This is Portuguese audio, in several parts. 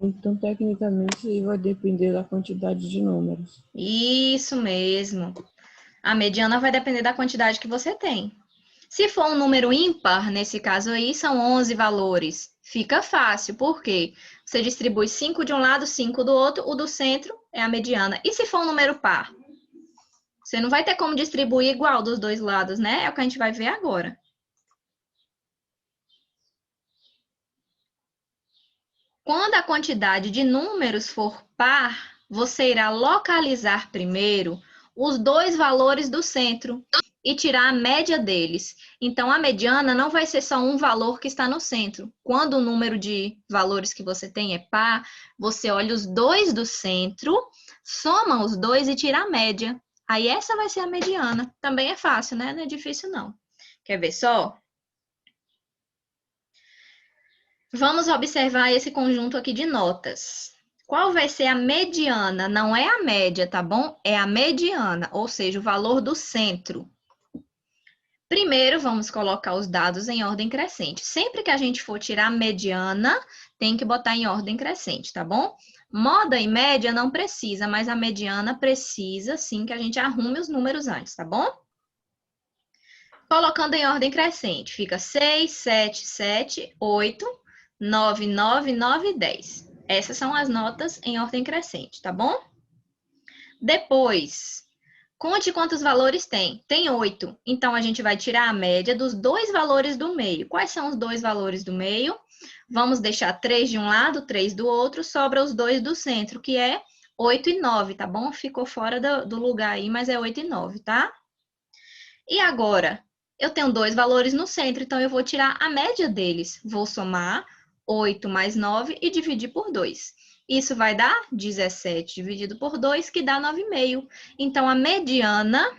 Então, tecnicamente, isso aí vai depender da quantidade de números. Isso mesmo. A mediana vai depender da quantidade que você tem. Se for um número ímpar, nesse caso aí, são 11 valores. Fica fácil, por quê? Você distribui 5 de um lado, 5 do outro, o do centro é a mediana. E se for um número par? Você não vai ter como distribuir igual dos dois lados, né? É o que a gente vai ver agora. Quando a quantidade de números for par, você irá localizar primeiro os dois valores do centro e tirar a média deles. Então, a mediana não vai ser só um valor que está no centro. Quando o número de valores que você tem é par, você olha os dois do centro, soma os dois e tira a média. Aí essa vai ser a mediana. Também é fácil, né? Não é difícil, não. Quer ver só? Vamos observar esse conjunto aqui de notas. Qual vai ser a mediana? Não é a média, tá bom? É a mediana, ou seja, o valor do centro. Primeiro, vamos colocar os dados em ordem crescente. Sempre que a gente for tirar a mediana, tem que botar em ordem crescente, tá bom? Moda e média não precisa, mas a mediana precisa sim que a gente arrume os números antes, tá bom? Colocando em ordem crescente, fica 6, 7, 7, 8, 9, 9, 9, 10. Essas são as notas em ordem crescente, tá bom? Depois, conte quantos valores tem. Tem 8. Então, a gente vai tirar a média dos dois valores do meio. Quais são os dois valores do meio? Vamos deixar 3 de um lado, 3 do outro, sobra os dois do centro, que é 8 e 9, tá bom? Ficou fora do lugar aí, mas é 8 e 9, tá? E agora, eu tenho dois valores no centro, então eu vou tirar a média deles. Vou somar 8 mais 9 e dividir por 2. Isso vai dar 17 dividido por 2, que dá 9,5. Então, a mediana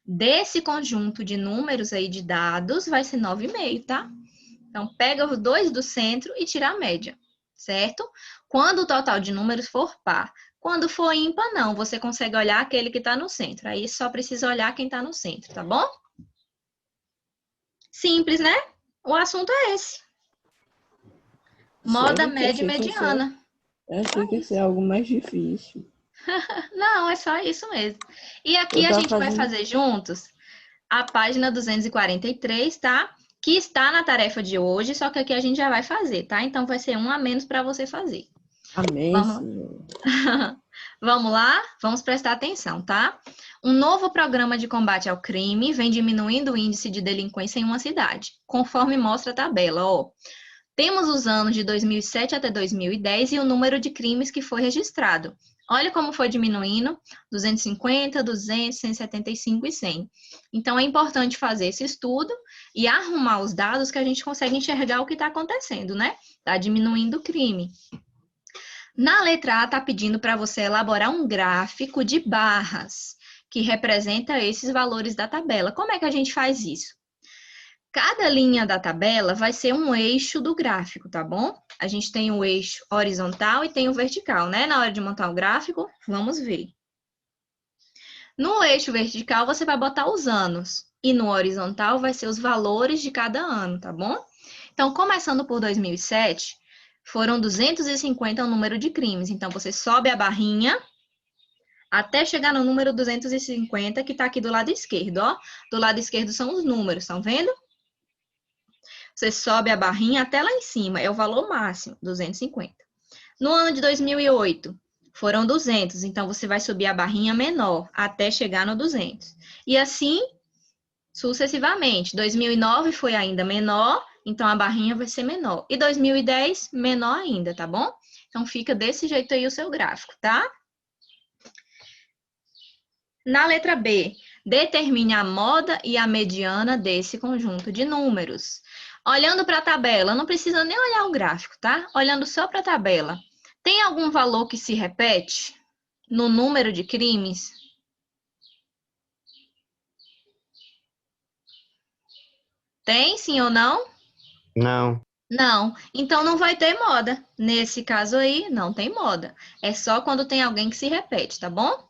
desse conjunto de números aí de dados vai ser 9,5, tá? Então, pega os dois do centro e tira a média, certo? Quando o total de números for par. Quando for ímpar, não. Você consegue olhar aquele que está no centro. Aí só precisa olhar quem está no centro, tá bom? Simples, né? O assunto é esse. Moda, Sério que média e mediana. achei que Só ia ser isso. algo mais difícil. Não, é só isso mesmo. E aqui Eu a tava gente vai fazendo. fazer juntos a página 243, tá? Que está na tarefa de hoje, só que aqui a gente já vai fazer, tá? Então vai ser um a menos para você fazer. Amém, Vamos Senhor. Vamos lá? Vamos prestar atenção, tá? Um novo programa de combate ao crime vem diminuindo o índice de delinquência em uma cidade, conforme mostra a tabela, ó. Temos os anos de 2007 até 2010 e o número de crimes que foi registrado. Olha como foi diminuindo, 250, 200, 175 e 100. Então, é importante fazer esse estudo e arrumar os dados que a gente consegue enxergar o que está acontecendo, né? Está diminuindo o crime. Na letra A, está pedindo para você elaborar um gráfico de barras que representa esses valores da tabela. Como é que a gente faz isso? Cada linha da tabela vai ser um eixo do gráfico, tá bom? A gente tem o eixo horizontal e tem o vertical, né? Na hora de montar o gráfico, vamos ver. No eixo vertical, você vai botar os anos. E no horizontal, vai ser os valores de cada ano, tá bom? Então, começando por 2007, foram 250 o número de crimes. Então, você sobe a barrinha até chegar no número 250, que está aqui do lado esquerdo, ó. Do lado esquerdo são os números, estão vendo? Você sobe a barrinha até lá em cima, é o valor máximo, 250. No ano de 2008, foram 200, então você vai subir a barrinha menor até chegar no 200. E assim, sucessivamente. 2009 foi ainda menor, então a barrinha vai ser menor. E 2010, menor ainda, tá bom? Então fica desse jeito aí o seu gráfico, tá? Na letra B, determine a moda e a mediana desse conjunto de números. Olhando para a tabela, não precisa nem olhar o gráfico, tá? Olhando só para a tabela. Tem algum valor que se repete no número de crimes? Tem, sim ou não? Não. Não. Então não vai ter moda. Nesse caso aí, não tem moda. É só quando tem alguém que se repete, tá bom?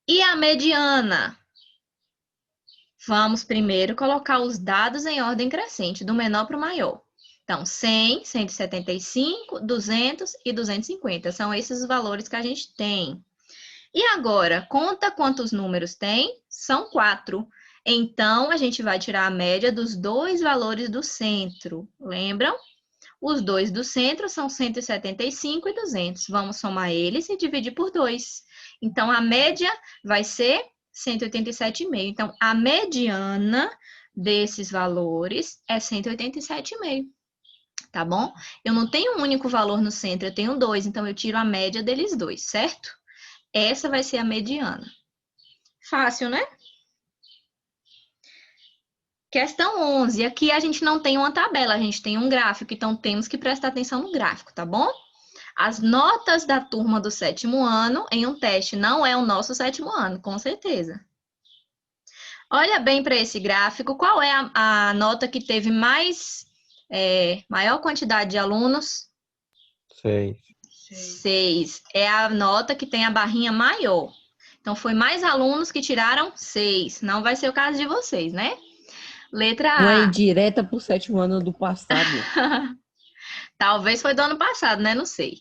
E a mediana? Vamos primeiro colocar os dados em ordem crescente, do menor para o maior. Então, 100, 175, 200 e 250. São esses os valores que a gente tem. E agora, conta quantos números tem? São 4. Então, a gente vai tirar a média dos dois valores do centro. Lembram? Os dois do centro são 175 e 200. Vamos somar eles e dividir por 2. Então, a média vai ser 187,5. Então, a mediana desses valores é 187,5. Tá bom? Eu não tenho um único valor no centro, eu tenho 2. Então, eu tiro a média deles dois, certo? Essa vai ser a mediana. Fácil, né? Questão 11. Aqui a gente não tem uma tabela, a gente tem um gráfico, então temos que prestar atenção no gráfico, tá bom? As notas da turma do 7º ano em um teste não é o nosso 7º ano, com certeza. Olha bem para esse gráfico, qual é a nota que teve maior quantidade de alunos? 6. 6. É a nota que tem a barrinha maior. Então, foi mais alunos que tiraram 6. Não vai ser o caso de vocês, né? Letra A. Uma indireta pro 7º ano do passado. Talvez foi do ano passado, né? Não sei.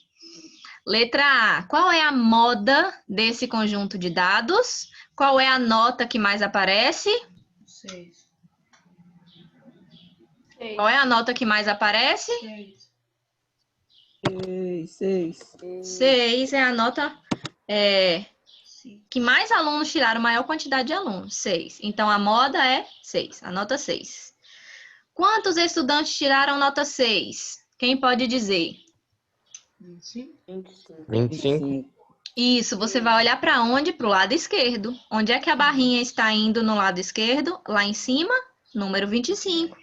Letra A. Qual é a moda desse conjunto de dados? Qual é a nota que mais aparece? 6. Qual é a nota que mais aparece? 6. 6 é a nota que mais alunos tiraram, maior quantidade de alunos. 6. Então, a moda é 6. A nota 6. Quantos estudantes tiraram nota 6? Quem pode dizer? 25. Isso, você vai olhar para onde? Para o lado esquerdo. Onde é que a barrinha está indo no lado esquerdo? Lá em cima, número 25.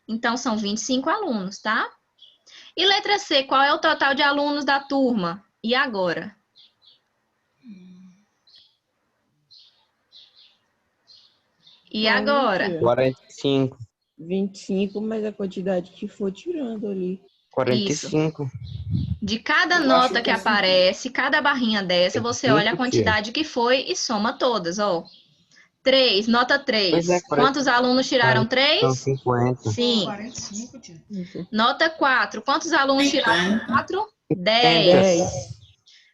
Então, são 25 alunos, tá? E letra C, qual é o total de alunos da turma? E agora? E agora? 45. 25, mas a quantidade que for tirando ali. 45. De cada Eu nota acho que que aparece, cada barrinha dessa, você olha a quantidade que foi e soma todas, ó. 3, nota 3. Pois é, Quantos alunos tiraram 3? São 50. 5. 45, tia. Nota 4. Quantos alunos tiraram 4? 10. 10.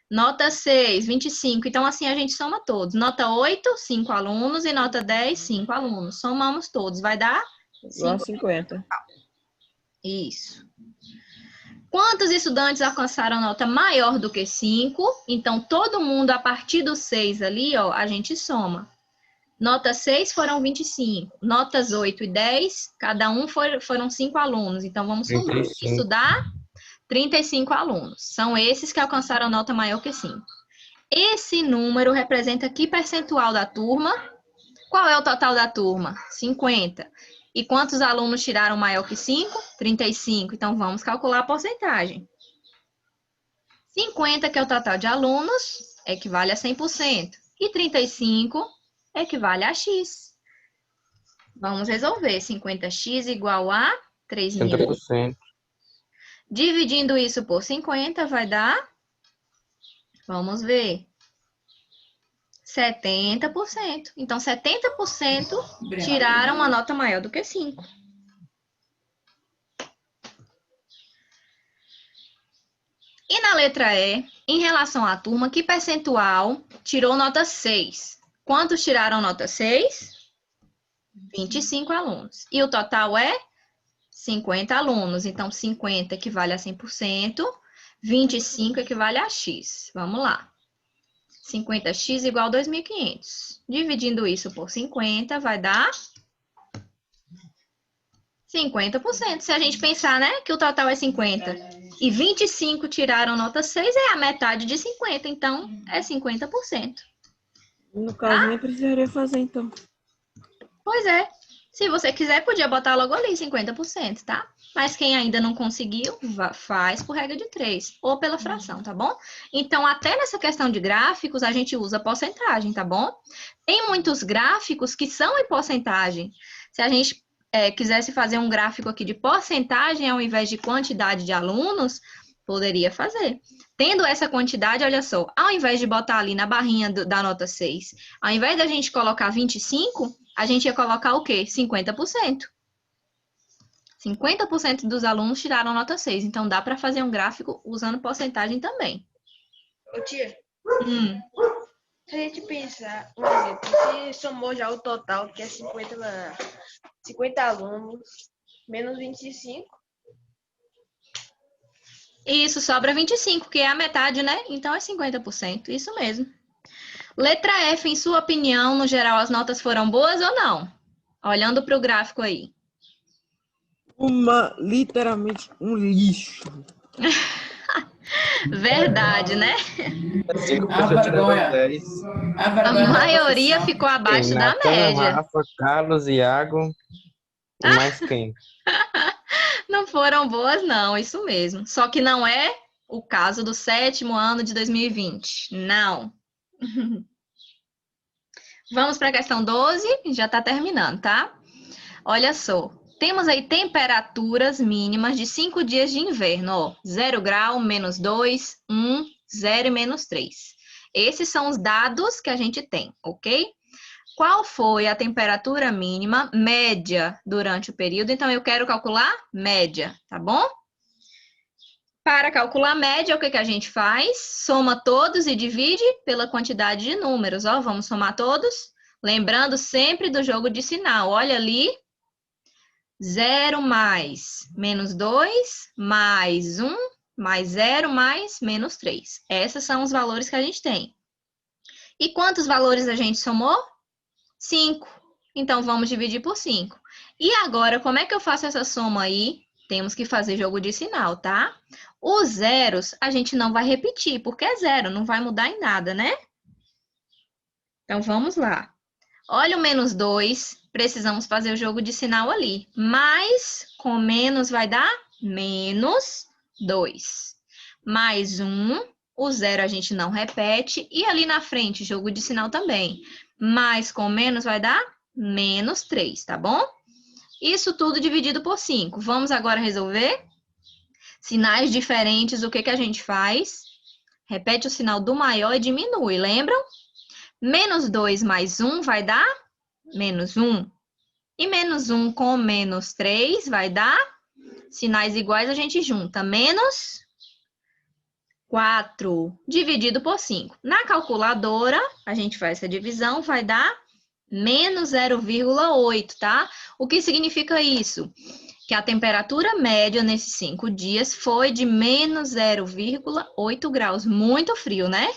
Nota 6, 25. Então, assim, a gente soma todos. Nota 8, 5 alunos. E nota 10, 5 alunos. Somamos todos. Vai dar? Igual a 50. Isso. Quantos estudantes alcançaram nota maior do que 5? Então, todo mundo, a partir do 6 ali, ó, a gente soma. Nota 6 foram 25. Notas 8 e 10, cada um foram 5 alunos. Então, vamos somar. 35. Isso dá 35 alunos. São esses que alcançaram nota maior que 5. Esse número representa que percentual da turma? Qual é o total da turma? 50. E quantos alunos tiraram maior que 5? 35. Então, vamos calcular a porcentagem. 50, que é o total de alunos, equivale a 100%. E 35 equivale a X. Vamos resolver. 50x igual a 3.000. 60%. Dividindo isso por 50 vai dar, vamos ver, 70%. Então, 70% tiraram uma nota maior do que 5. E na letra E, em relação à turma, que percentual tirou nota 6? Quantos tiraram nota 6? 25 alunos. E o total é 50 alunos. Então, 50 equivale a 100%, 25 equivale a X. Vamos lá. 50x igual a 2.500. Dividindo isso por 50, vai dar 50%. Se a gente pensar, né, que o total é 50 e 25 tiraram nota 6, é a metade de 50. Então, é 50%. No caso, nem precisaria fazer, então. Pois é. Se você quiser, podia botar logo ali 50%, tá? Mas quem ainda não conseguiu, faz por regra de 3, ou pela fração, tá bom? Então, até nessa questão de gráficos, a gente usa porcentagem, tá bom? Tem muitos gráficos que são em porcentagem. Se a gente quisesse fazer um gráfico aqui de porcentagem ao invés de quantidade de alunos, poderia fazer. Tendo essa quantidade, olha só, ao invés de botar ali na barrinha da nota 6, ao invés da gente colocar 25, a gente ia colocar o quê? 50%. 50% dos alunos tiraram nota 6. Então, dá para fazer um gráfico usando porcentagem também. Ô, tia, Hum, se a gente pensar, um exemplo, se somou já o total, que é 50 alunos, menos 25, Isso, sobra 25, que é a metade, né? Então, é 50%. Isso mesmo. Letra F, em sua opinião, no geral, as notas foram boas ou não? Olhando para o gráfico aí. Literalmente um lixo. Verdade, né? 5 A pessoas tiraram vergonha. 10. A A vergonha da maioria profissão. ficou abaixo Quem? da Natan, média. Rafa, Carlos, Iago e mais quem? Não foram boas, não, isso mesmo. Só que não é o caso do 7º ano de 2020. Não. Vamos para a questão 12, já está terminando, tá? Olha só. Temos aí temperaturas mínimas de 5 dias de inverno, ó. 0 grau, -2, 1, 0 e -3. Esses são os dados que a gente tem, ok? Qual foi a temperatura mínima média durante o período? Então, eu quero calcular média, tá bom? Para calcular a média, o que a gente faz? Soma todos e divide pela quantidade de números, ó. Vamos somar todos. Lembrando sempre do jogo de sinal. Olha ali. 0 mais -2, mais 1, mais 0, mais -3. Esses são os valores que a gente tem. E quantos valores a gente somou? 5. Então, vamos dividir por 5. E agora, como é que eu faço essa soma aí? Temos que fazer jogo de sinal, tá? Os zeros a gente não vai repetir, porque é zero, não vai mudar em nada, né? Então, vamos lá. Olha o -2, precisamos fazer o jogo de sinal ali. Mais com menos vai dar -2. Mais 1, o zero a gente não repete. E ali na frente, jogo de sinal também. Mais com menos vai dar -3, tá bom? Isso tudo dividido por 5. Vamos agora resolver? Sinais diferentes, o que a gente faz? Repete o sinal do maior e diminui, lembram? -2 mais 1 vai dar -1. E -1 com -3 vai dar, sinais iguais a gente junta, -4 dividido por 5. Na calculadora, a gente faz essa divisão, vai dar -0,8, tá? O que significa isso? Que a temperatura média nesses 5 dias foi de -0,8 graus. Muito frio, né?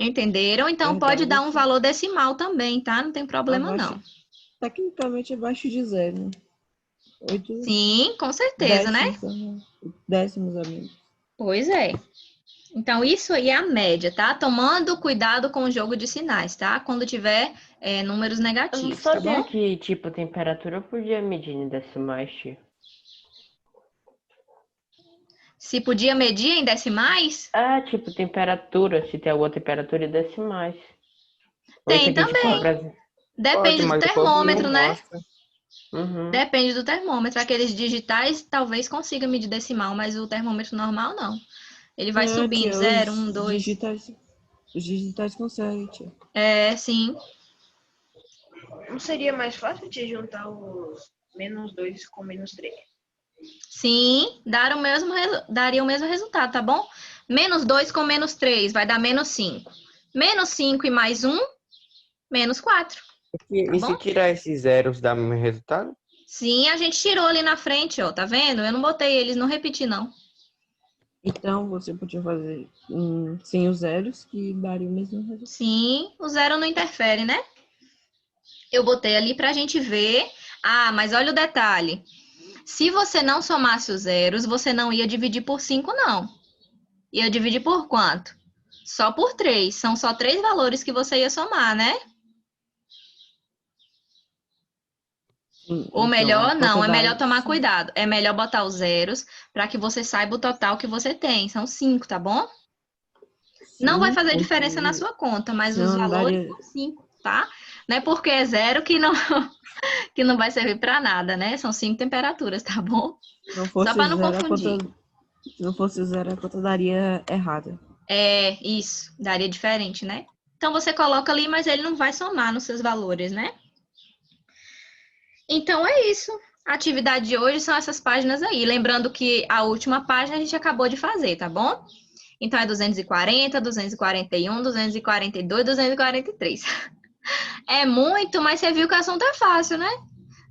Entenderam? Então, pode dar um valor decimal também, tá? Não tem problema, não. Tecnicamente abaixo de 0. 8 Sim, com certeza, né? Décimos, amigos. Pois é. Então, isso aí é a média, tá? Tomando cuidado com o jogo de sinais, tá? Quando tiver números Eu não negativos, tá sabia bom? que, tipo, temperatura eu podia medir em decimais, tio. Se podia medir em decimais, Tipo, temperatura, se tem alguma temperatura em decimais. Ou tem isso aqui, tipo, também. Depende Pode, do mas o povo termômetro, não né? mostra. Uhum. Depende do termômetro. Aqueles digitais talvez consiga medir decimal, mas o termômetro normal não. Ele vai subindo, 0, 1, 2. Os digitais conseguem, tia. Sim. não seria mais fácil te juntar os -2 com -3? Sim, daria o mesmo resultado, tá bom? -2 com -3 vai dar -5. -5 e mais 1, -4. E se tirar esses zeros dá o mesmo resultado? Sim, a gente tirou ali na frente, ó, tá vendo? Eu não botei eles, não repeti, não. Então, você podia fazer sem os zeros, que daria o mesmo resultado. Sim, o zero não interfere, né? Eu botei ali pra gente ver. Ah, mas olha o detalhe. Se você não somasse os zeros, você não ia dividir por 5, não. Ia dividir por quanto? Só por 3. São só 3 valores que você ia somar, né? Ou Então, melhor, a não, é melhor quantidade- tomar cuidado. É melhor botar os zeros para que você saiba o total que você tem. São 5, tá bom? Não vai fazer diferença na sua conta, mas os Senão valores daria- são 5, tá? Não é porque é zero que não, que não vai servir para nada, né? São 5 temperaturas, tá bom? Não fosse Só para não zero, confundir. se não fosse zero, a conta daria errada. É, isso, daria diferente, né? Então você coloca ali, mas ele não vai somar nos seus valores, né? Então é isso. A atividade de hoje são essas páginas aí. Lembrando que a última página a gente acabou de fazer, tá bom? Então, é 240, 241, 242, 243. É muito, mas você viu que o assunto é fácil, né?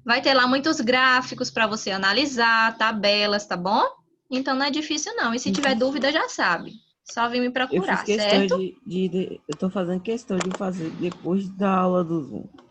Vai ter lá muitos gráficos para você analisar, tabelas, tá bom? Então, não é difícil, não. E se tiver dúvida, já sabe. Só vir me Eu fiz procurar, questão certo? eu tô fazendo questão de fazer depois da aula do Zoom.